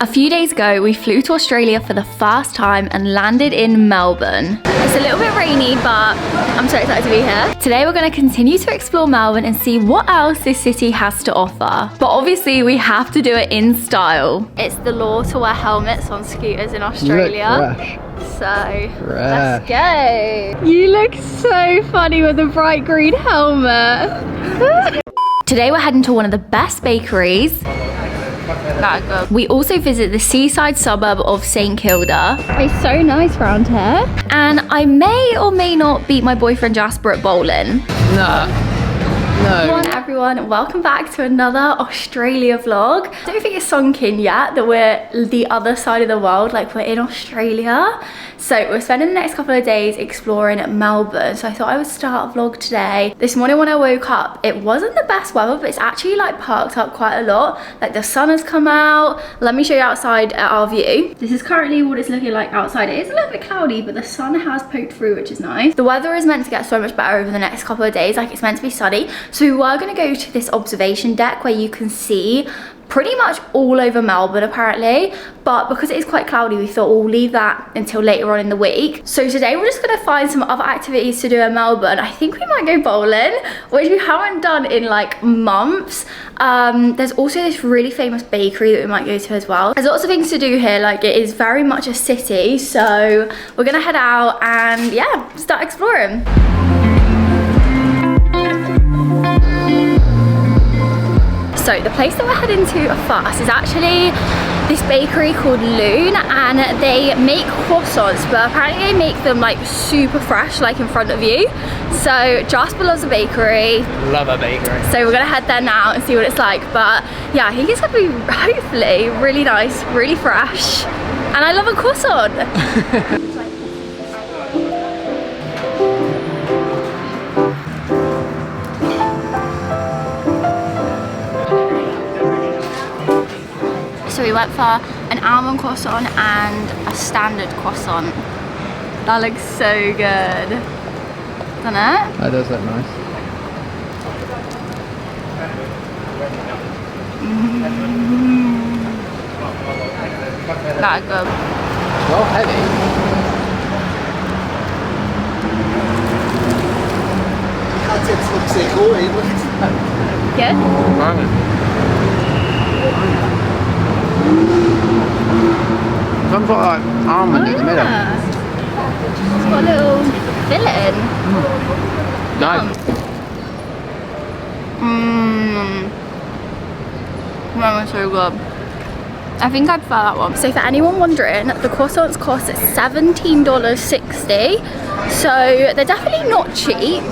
A few days ago, we flew to Australia for the first time and landed in Melbourne. It's a little bit rainy, but I'm so excited to be here. Today, we're going to continue to explore Melbourne and see what else this city has to offer. But obviously, we have to do it in style. It's the law to wear helmets on scooters in Australia. So, let's go. You look so funny with a bright green helmet. Today, we're heading to one of the best bakeries. We also visit the seaside suburb of St Kilda. It's so nice around here. And I may or may not beat my boyfriend Jasper at bowling. No. Come on everyone, welcome back to another Australia vlog. I don't think it's sunk in yet that we're the other side of the world, like we're in Australia. So we're spending the next couple of days exploring Melbourne. So I thought I would start a vlog today. This morning when I woke up, it wasn't the best weather, but it's actually like perked up quite a lot. Like the sun has come out. Let me show you outside at our view. This is currently what it's looking like outside. It is a little bit cloudy, but the sun has poked through, which is nice. The weather is meant to get so much better over the next couple of days. Like it's meant to be sunny. So we were gonna go to this observation deck where you can see pretty much all over Melbourne apparently, but because it is quite cloudy, we thought we'll leave that until later on in the week. So today we're just gonna find some other activities to do in Melbourne. I think we might go bowling, which we haven't done in like months. There's also this really famous bakery that we might go to as well. There's lots of things to do here, like it is very much a city, so we're gonna head out and yeah, start exploring. So the place that we're heading to first is actually this bakery called Lune, and they make croissants, but apparently they make them like super fresh, like in front of you. So Jasper loves a bakery. Love a bakery. So we're gonna head there now and see what it's like. But yeah, I think it's gonna be hopefully really nice, really fresh. And I love a croissant. So we went for an almond croissant and a standard croissant. That looks so good, doesn't it? That does look nice. That's good. Well heavy. Good? Some got like almond in the middle. It's got a little filling. Nice. That was so good. I think I prefer that one. So for anyone wondering, the croissants cost $17.60. So they're definitely not cheap,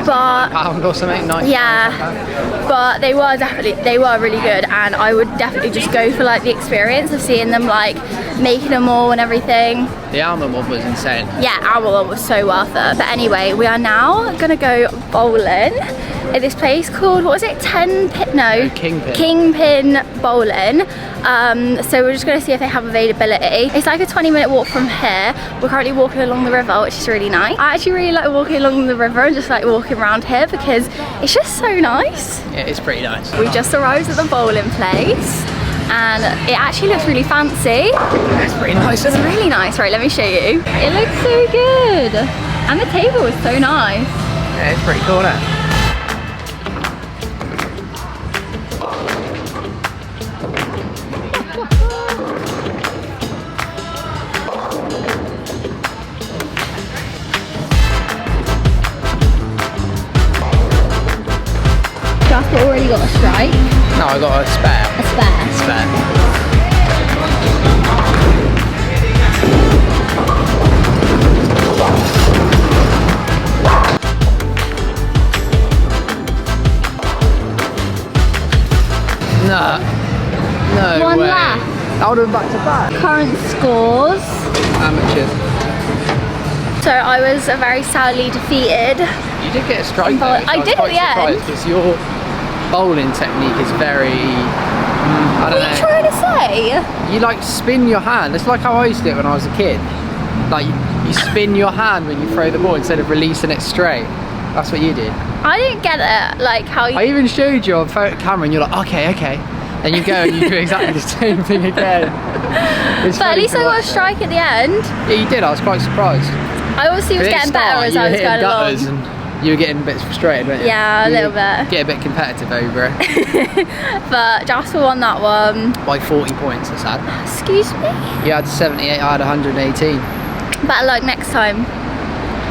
but Pound or something, nice. yeah, but they were really good, and I would definitely just go for like the experience of seeing them like making them all and everything. The almond one was insane. Yeah, our one was so worth it. But anyway, we are now gonna go bowling at this place called, what was it, Kingpin Bowling. So we're just gonna see if they have availability. It's like a 20-minute walk from here. We're currently walking along the river, which is really nice. I actually really like walking along the river and just like walking around here because it's just so nice. Yeah, it's pretty nice. We just arrived at the bowling place and it actually looks really fancy. It's pretty nice, isn't it? It's really nice. Right, let me show you. It looks so good. And the table is so nice. Yeah, it's pretty cool, isn't it? Jasper already got a strike. No, I got a spare. A spare. No One way. left. That would have been back to back. Current scores. Amateurs. So I was very sadly defeated. You did get a strike though. I did at the end. Because your bowling technique is very, I don't know. What are you trying to say? You like spin your hand. It's like how I used to do it when I was a kid. Like you spin your hand when you throw the ball instead of releasing it straight. That's what you did. I didn't get it. Like how you... I even showed you on camera and you're like, okay. And you go and you do exactly the same thing again. But at least I got a strike at the end. Yeah, you did. I was quite surprised. I obviously was getting better as I was going along. And you were getting a bit frustrated, weren't you? Yeah, a little bit. Get a bit competitive over it. But Jasper won that one. By 40 points, that's sad. Excuse me? You had 78, I had 118. Better luck next time.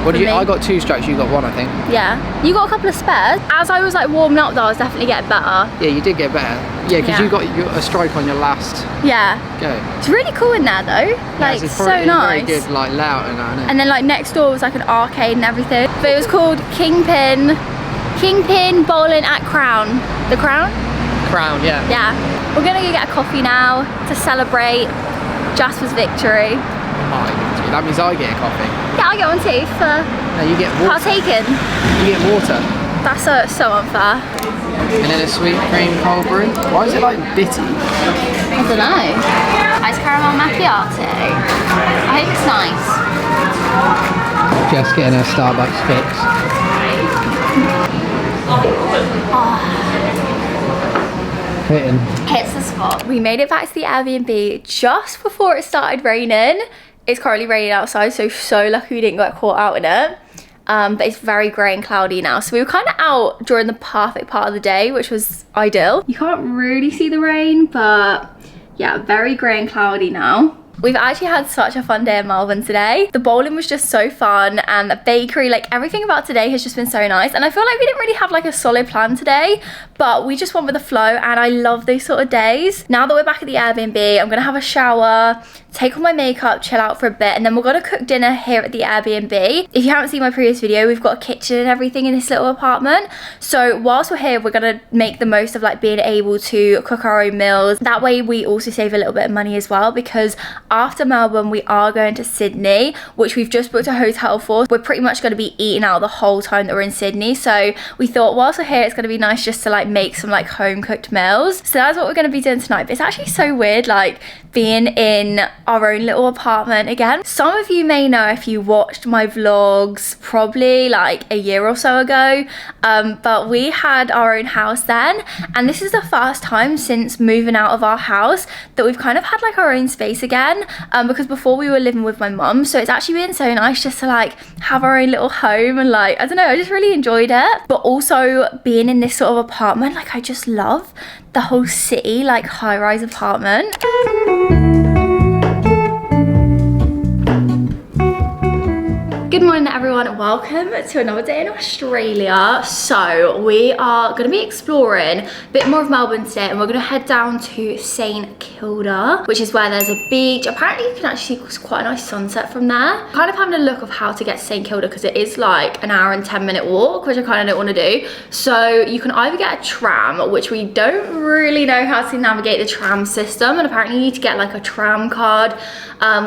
What do you? I got 2 strikes, you got 1, I think. Yeah. You got a couple of spares. As I was like warming up though, I was definitely getting better. Yeah, you did get better. Yeah, because you got a strike on your last go. It's really cool in there though. Like, it's so very nice. good, like, layout and that, isn't it? And then like next door was like an arcade and everything. But it was called Kingpin Bowling at Crown. The Crown? Crown, yeah. Yeah. We're gonna go get a coffee now to celebrate Jasper's victory. My victory. That means I get a coffee. Yeah, I get one too for No, you get water. partaking. You get water. That's so unfair. And then a sweet cream cold brew. Why is it like bitty? I don't know. Ice caramel macchiato. I hope it's nice. Just getting a Starbucks fix. Hits the spot. We made it back to the Airbnb just before it started raining. It's currently raining outside, so lucky we didn't get caught out in it. But it's very grey and cloudy now. So we were kind of out during the perfect part of the day, which was ideal. You can't really see the rain, but yeah, very grey and cloudy now. We've actually had such a fun day in Melbourne today. The bowling was just so fun, and the bakery, like everything about today has just been so nice. And I feel like we didn't really have like a solid plan today, but we just went with the flow, and I love those sort of days. Now that we're back at the Airbnb, I'm gonna have a shower, take off my makeup, chill out for a bit, and then we're gonna cook dinner here at the Airbnb. If you haven't seen my previous video, we've got a kitchen and everything in this little apartment. So whilst we're here, we're gonna make the most of like being able to cook our own meals. That way we also save a little bit of money as well, because after Melbourne, we are going to Sydney, which we've just booked a hotel for. We're pretty much gonna be eating out the whole time that we're in Sydney. So we thought whilst we're here, it's gonna be nice just to like make some like home cooked meals. So that's what we're gonna be doing tonight. But it's actually so weird, like being in our own little apartment again. Some of you may know if you watched my vlogs probably like a year or so ago, but we had our own house then, and this is the first time since moving out of our house that we've kind of had like our own space again, because before we were living with my mum. So it's actually been so nice just to like have our own little home, and like I don't know, I just really enjoyed it. But also being in this sort of apartment, like I just love the whole city, like high-rise apartment. Good morning everyone, welcome to another day in Australia. So we are going to be exploring a bit more of Melbourne today, and we're going to head down to St Kilda, which is where there's a beach. Apparently you can actually see quite a nice sunset from there. Kind of having a look of how to get to St Kilda, because it is like an hour and 10-minute walk, which I kind of don't want to do. So you can either get a tram, which we don't really know how to navigate the tram system, and apparently you need to get like a tram card,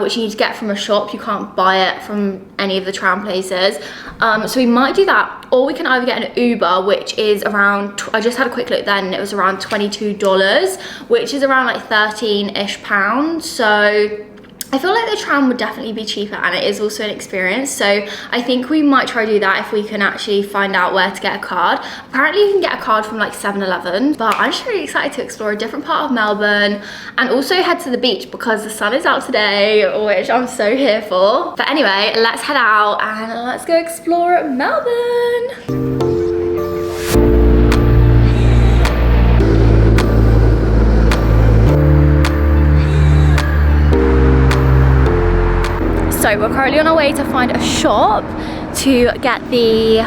which you need to get from a shop. You can't buy it from any of the tram places, so we might do that, or we can either get an Uber, which is around, I just had a quick look then, and it was around $22, which is around like 13-ish pounds. So I feel like the tram would definitely be cheaper, and it is also an experience. So I think we might try to do that if we can actually find out where to get a card. Apparently you can get a card from like 7-Eleven, but I'm just really excited to explore a different part of Melbourne and also head to the beach because the sun is out today, which I'm so here for. But anyway, let's head out and let's go explore Melbourne. So we're currently on our way to find a shop to get the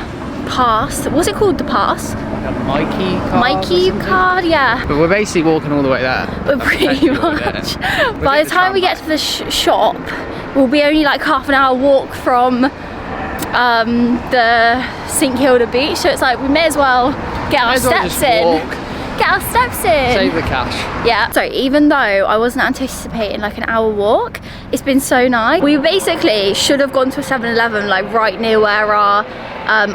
pass. What's it called, the pass? A Mikey card. Mikey card, yeah. But we're basically walking all the way there. We're pretty much. By the time we get to the shop, we'll be only like half an hour walk from the St Kilda beach. So it's like we may as well get our steps in. Get our steps in. Save the cash. Yeah. So even though I wasn't anticipating like an hour walk, it's been so nice. We basically should have gone to a 7-Eleven like right near where our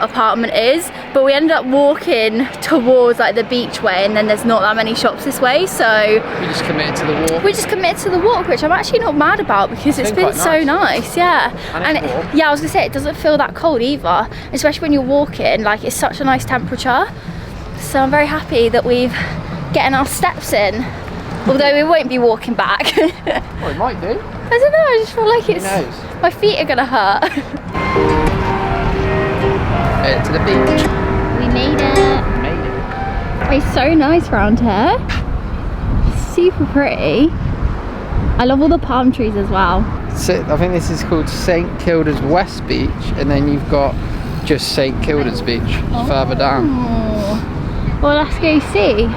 apartment is, but we ended up walking towards like the beach way, and then there's not that many shops this way, so we just committed to the walk. We just committed to the walk, which I'm actually not mad about because it's been so nice. Yeah. And yeah, I was gonna say it doesn't feel that cold either, especially when you're walking. Like it's such a nice temperature. So I'm very happy that we've getting our steps in. Although we won't be walking back. Well, it might do. I don't know, I just feel like it's... Who knows? My feet are gonna hurt. To the beach. We made it. It's so nice around here. Super pretty. I love all the palm trees as well. So, I think this is called St Kilda's West Beach, and then you've got just St Kilda's Beach further down. Oh. Well, let's go see.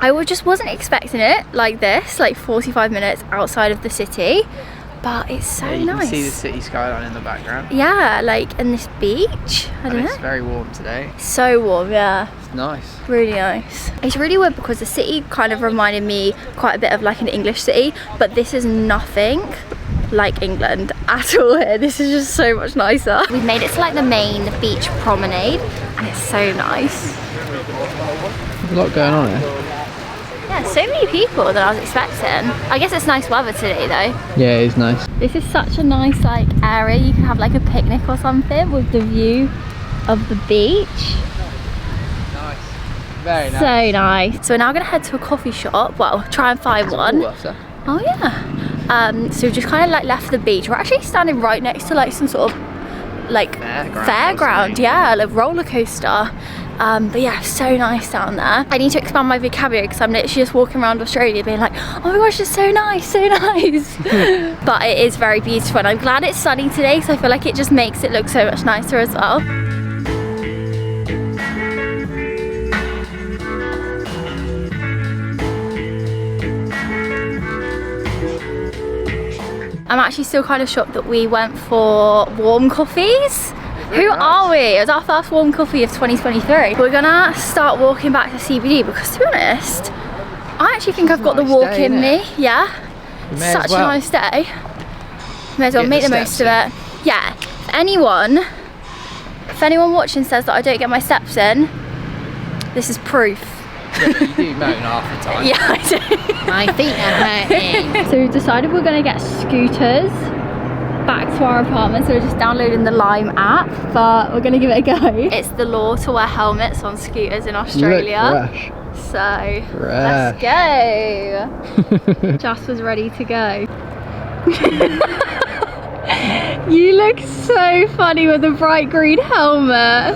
I just wasn't expecting it like this, like 45 minutes outside of the city, but it's so nice. You can see the city skyline in the background. Yeah, like in this beach. I don't know. It's very warm today. So warm, yeah. It's nice. Really nice. It's really weird because the city kind of reminded me quite a bit of like an English city, but this is nothing like England at all here. This is just so much nicer. We've made it to like the main beach promenade and it's so nice. There's a lot going on here. Yeah, so many people than I was expecting. I guess it's nice weather today though. Yeah, it is nice. This is such a nice like area. You can have like a picnic or something with the view of the beach. Nice. Very nice. So nice. So we're now gonna head to a coffee shop. Well, try and find one. Oh yeah. So we've just kind of like left the beach. We're actually standing right next to like some sort of like fairground. Yeah, like roller coaster. But yeah, so nice down there. I need to expand my vocabulary because I'm literally just walking around Australia being like, oh my gosh, it's so nice, so nice. But it is very beautiful and I'm glad it's sunny today because I feel like it just makes it look so much nicer as well. I'm actually still kind of shocked that we went for warm coffees. Who are we? It was our first warm coffee of 2023. We're gonna start walking back to CBD because to be honest, I actually think I've got the walk in me. Yeah. Such a nice day. May as well make the most of it. Yeah. If anyone watching says that I don't get my steps in, this is proof. Yeah, you do moan half the time. Yeah, I do. My feet are hurting. So we've decided we're gonna get scooters back to our apartment, so we're just downloading the Lime app, but we're gonna give it a go. It's the law to wear helmets on scooters in Australia. You look fresh. So let's go. Jasper's ready to go. You look so funny with a bright green helmet.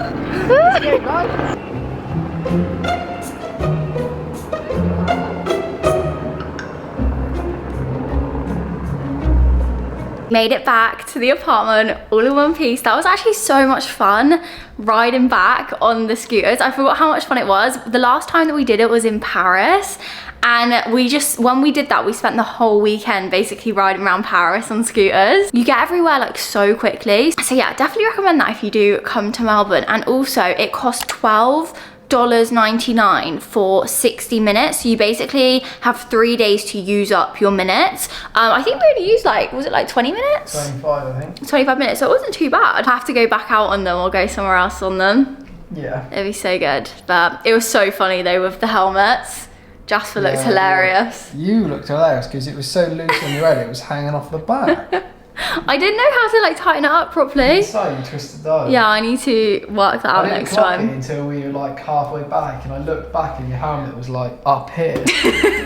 Made it back to the apartment all in one piece. That was actually so much fun riding back on the scooters. I forgot how much fun it was. The last time that we did it was in Paris, and when we did that, we spent the whole weekend basically riding around Paris on scooters. You get everywhere like so quickly. So yeah, definitely recommend that if you do come to Melbourne. And also it costs $12.99 for 60 minutes. So you basically have 3 days to use up your minutes. I think we only used like, was it like 20 minutes? 25, I think. 25 minutes, so it wasn't too bad. I have to go back out on them or go somewhere else on them. Yeah. It'd be so good. But it was so funny though with the helmets. Jasper looked hilarious. You looked hilarious because it was so loose on your head, it was hanging off the back. I didn't know how to like tighten it up properly. So you twisted dial. Yeah, I need to work that out next time. I didn't clock it until we were like halfway back, and I looked back and your helmet was like up here.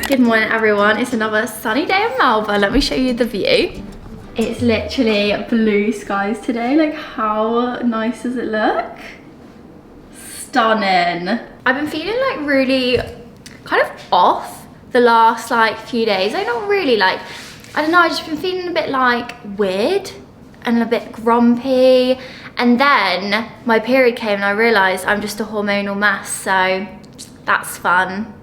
Good morning everyone, it's another sunny day in Melbourne. Let me show you the view. It's literally blue skies today. Like how nice does it look? Stunning. I've been feeling like really kind of off the last like few days. Like not really like, I don't know, I've just been feeling a bit like weird and a bit grumpy. And then my period came and I realised I'm just a hormonal mess, so that's fun.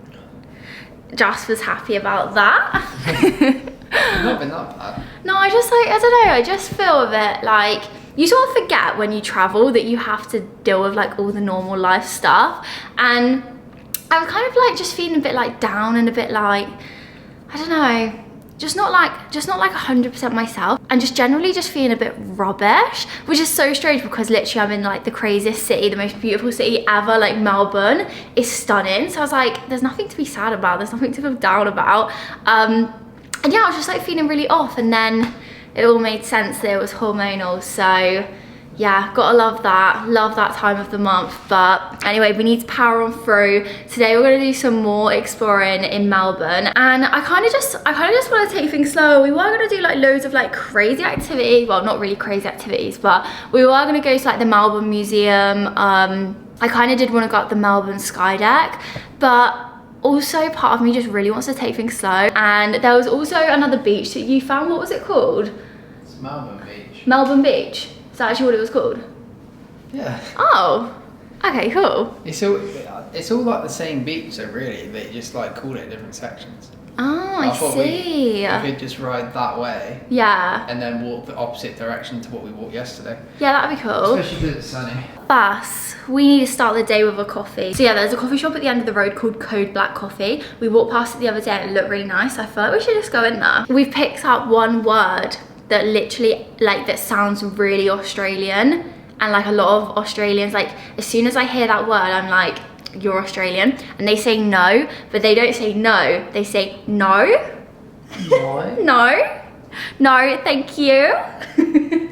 Jasper's happy about that. You've not been that bad. No, I just like, I don't know, I just feel a bit like, you sort of forget when you travel that you have to deal with like all the normal life stuff. And I was kind of like just feeling a bit like down and a bit like, I don't know, just not like 100% myself, and just generally just feeling a bit rubbish, which is so strange because literally I'm in like the craziest city, the most beautiful city ever. Like Melbourne is stunning, so I was like, there's nothing to be sad about, there's nothing to feel down about. And yeah, I was just like feeling really off, and then it all made sense that it was hormonal. So yeah, gotta love that time of the month. But anyway, we need to power on through. Today we're gonna do some more exploring in Melbourne, and I kind of just want to take things slow. We were gonna do like loads of like crazy activities, well, not really crazy activities, but we were gonna go to like the Melbourne Museum. I kind of did want to go up the Melbourne Sky Deck, but also part of me just really wants to take things slow. And there was also another beach that you found. What was it called? It's Melbourne Beach. Melbourne Beach. Is that actually what it was called? Yeah. Oh, okay, cool. It's all like the same beach, so really they just like call it different sections. Oh, I see. We could just ride that way. Yeah. And then walk the opposite direction to what we walked yesterday. Yeah, that'd be cool. Especially because it's sunny. Bus. We need to start the day with a coffee. So yeah, there's a coffee shop at the end of the road called Code Black Coffee. We walked past it the other day and it looked really nice. I feel like we should just go in there. We've picked up one word that literally like that sounds really Australian, and like a lot of Australians, like as soon as I hear that word I'm like, you're Australian. And they say no, but they don't say no, they say no. Why? No, thank you.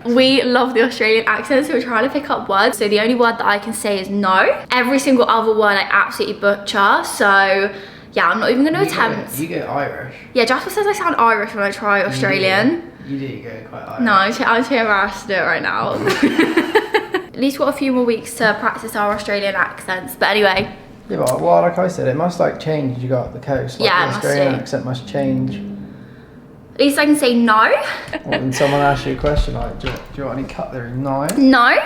We love the Australian accent, so we're trying to pick up words. So the only word that I can say is no. Every single other word I absolutely butcher, so yeah, I'm not even gonna attempt. You go Irish. Yeah, Jasper says I sound Irish when I try Australian. You do go quite Irish. No, I'm too embarrassed to do it right now. At least we've got a few more weeks to practice our Australian accents, but anyway. Yeah, but well, like I said, it must like change as you go up the coast. Like, Yeah, the it must Australian do. accent must change. At least I can say no. When someone asks you a question like, do you want any cutlery? No. No.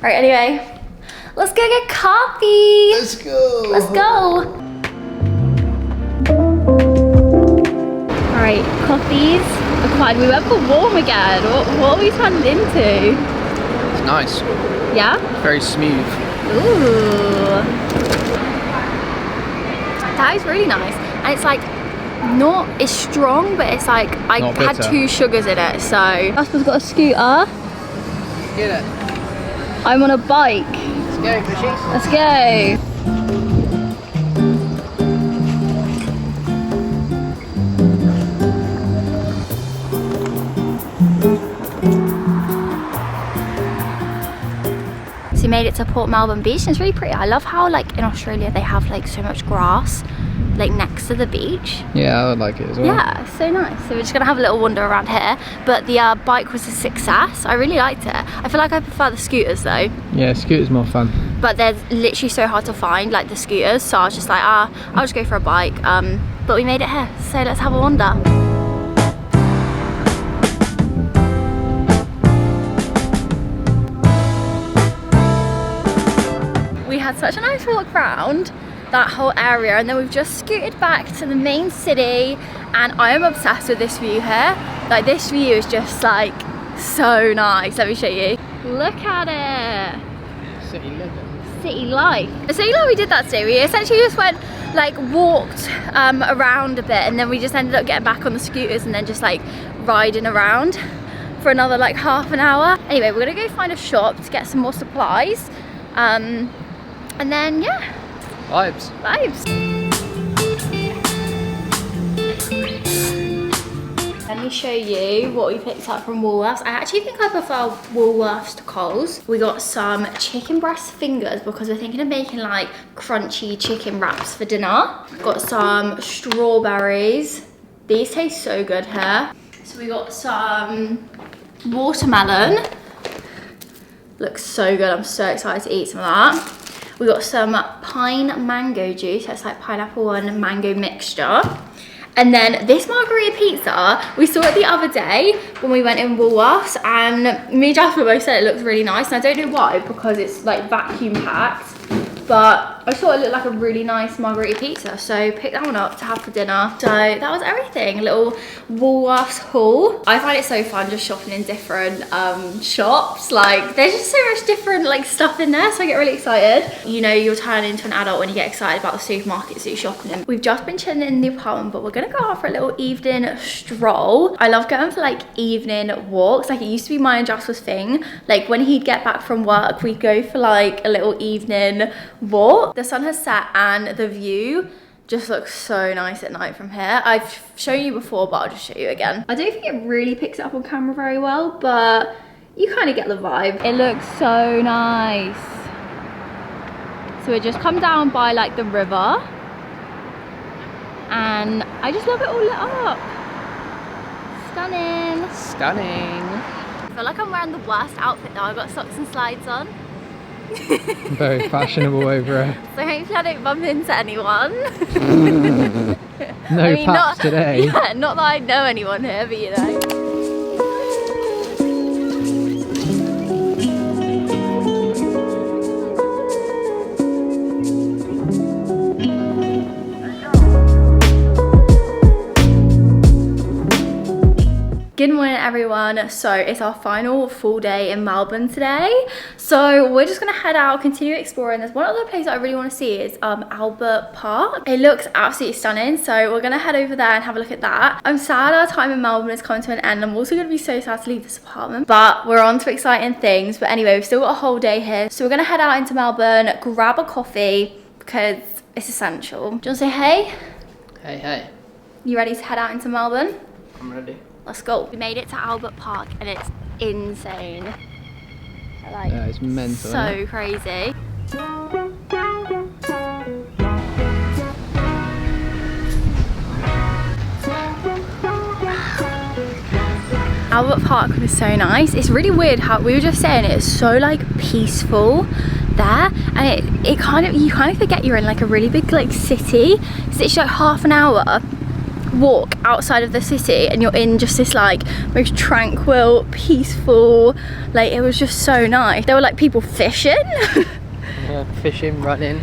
Right, anyway. Let's go get coffee. Let's go. Let's go. Alright, coffees acquired. We went for warm again. What are we turned into? It's nice. Yeah? Very smooth. Ooh. That is really nice. And it's like, it's strong, but it's like, I Not had bitter. 2 sugars in it, so. Jasper's got a scooter. Get it. I'm on a bike. Let's go, fishies. Let's go. So we made it to Port Melbourne Beach, and it's really pretty. I love how like in Australia they have like so much grass like next to the beach. Yeah, I would like it as well. Yeah, so nice. So we're just gonna have a little wander around here, but the bike was a success. I really liked it. I feel like I prefer the scooters though, Yeah, scooter's more fun. but they're literally so hard to find, like the scooters, so I was just like, I'll just go for a bike. But we made it here, so let's have a wander. We had such a nice walk around that whole area, and then we've just scooted back to the main city, and I am obsessed with this view here. Like this view is just like so nice. Let me show you. Look at it. City living. City life. So you know what we did that today? We essentially just went like walked around a bit, and then we just ended up getting back on the scooters and then just like riding around for another like half an hour. Anyway, we're gonna go find a shop to get some more supplies, and then yeah, Vibes. Let me show you what we picked up from Woolworths. I actually think I prefer Woolworths to Coles. We got some chicken breast fingers because we're thinking of making like crunchy chicken wraps for dinner. Got some strawberries. These taste so good here. So we got some watermelon. Looks so good. I'm so excited to eat some of that. We got some pine mango juice. That's like pineapple and mango mixture. And then this margarita pizza, we saw it the other day when we went in Woolworths, and me and Jasper both said it looks really nice, and I don't know why, because it's like vacuum packed. but I thought it looked like a really nice margherita pizza, so picked that one up to have for dinner. So that was everything. A little Woolworths haul. I find it so fun just shopping in different shops. Like, there's just so much different like stuff in there, so I get really excited. You know, you'll turn into an adult when you get excited about the supermarkets that you're shopping in. We've just been chilling in the apartment, but we're gonna go out for a little evening stroll. I love going for like evening walks. Like, it used to be mine and Jasper's thing. Like, when he'd get back from work, we'd go for like a little evening walk. The sun has set and the view just looks so nice at night from here. I've shown you before, but I'll just show you again. I don't think it really picks it up on camera very well, but you kind of get the vibe. It looks so nice. So we just come down by like the river, and I just love it all lit up. Stunning. Stunning. I feel like I'm wearing the worst outfit though. I've got socks and slides on. Very fashionable over here. So hopefully I don't bump into anyone. No paps today. Yeah, not that I know anyone here, but you know. Good morning everyone. So it's our final full day in Melbourne today. So we're just gonna head out, continue exploring. There's one other place that I really want to see is Albert Park. It looks absolutely stunning. So we're gonna head over there and have a look at that. I'm sad our time in Melbourne is coming to an end. I'm also gonna be so sad to leave this apartment, but we're on to exciting things. But anyway, we've still got a whole day here. So we're gonna head out into Melbourne, grab a coffee because it's essential. Do you want to say hey? Hey, hey. You ready to head out into Melbourne? I'm ready. Let's go. We made it to Albert Park and it's insane. Like, Yeah, it's mental. so crazy. Albert Park was so nice. It's really weird how we were just saying it's so like peaceful there, and it kind of, you kind of forget you're in like a really big like city. It's literally like half an hour walk outside of the city and you're in just this like most tranquil, peaceful, like it was just so nice. There were like people fishing. Yeah, fishing, running,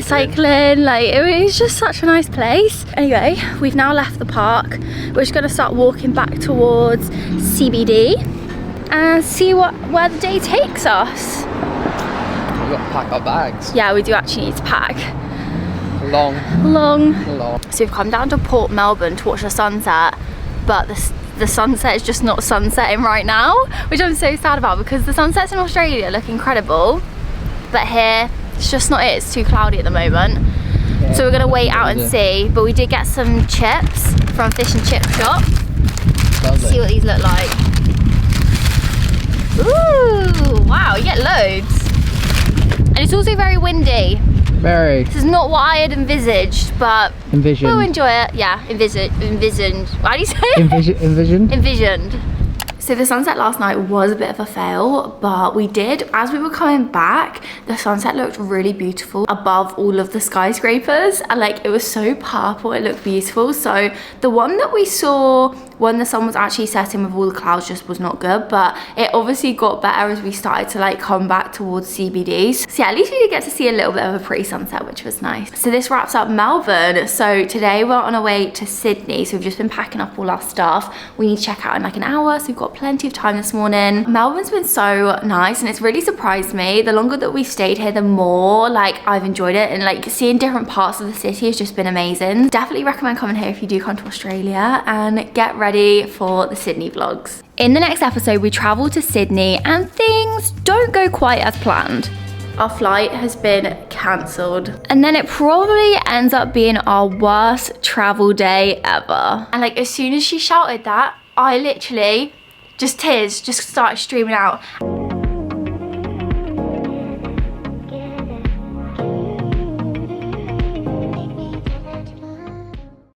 cycling, like it was just such a nice place. Anyway, we've now left the park. We're just gonna start walking back towards CBD and see where the day takes us. We've got to pack our bags. Yeah, we do actually need to pack. Long. So we've come down to Port Melbourne to watch the sunset, but the sunset is just not sunsetting right now, which I'm so sad about because the sunsets in Australia look incredible, but here it's just not it. It's too cloudy at the moment. Yeah, so we're gonna wait out and see, but we did get some chips from a fish and chip shop. Lovely. See what these look like. Ooh, wow, you get loads. And it's also very windy. Very. This is not what I had envisaged, but envisioned. we'll enjoy it. Yeah, envisioned. How do you say it? Envisioned. Envisioned. So the sunset last night was a bit of a fail, but we did, as we were coming back, the sunset looked really beautiful above all of the skyscrapers, and like it was so purple, it looked beautiful. So the one that we saw when the sun was actually setting with all the clouds just was not good, but it obviously got better as we started to like come back towards CBDs. So yeah, at least we did get to see a little bit of a pretty sunset, which was nice. So this wraps up Melbourne. So today we're on our way to Sydney. So we've just been packing up all our stuff. We need to check out in like an hour, so we've got plenty of time this morning. Melbourne's been so nice and it's really surprised me. The longer that we've stayed here, the more like I've enjoyed it, and like seeing different parts of the city has just been amazing. Definitely recommend coming here if you do come to Australia, and get ready for the Sydney vlogs. In the next episode, we travel to Sydney and things don't go quite as planned. Our flight has been cancelled, and then it probably ends up being our worst travel day ever. And like as soon as she shouted that, I literally tears just started streaming out.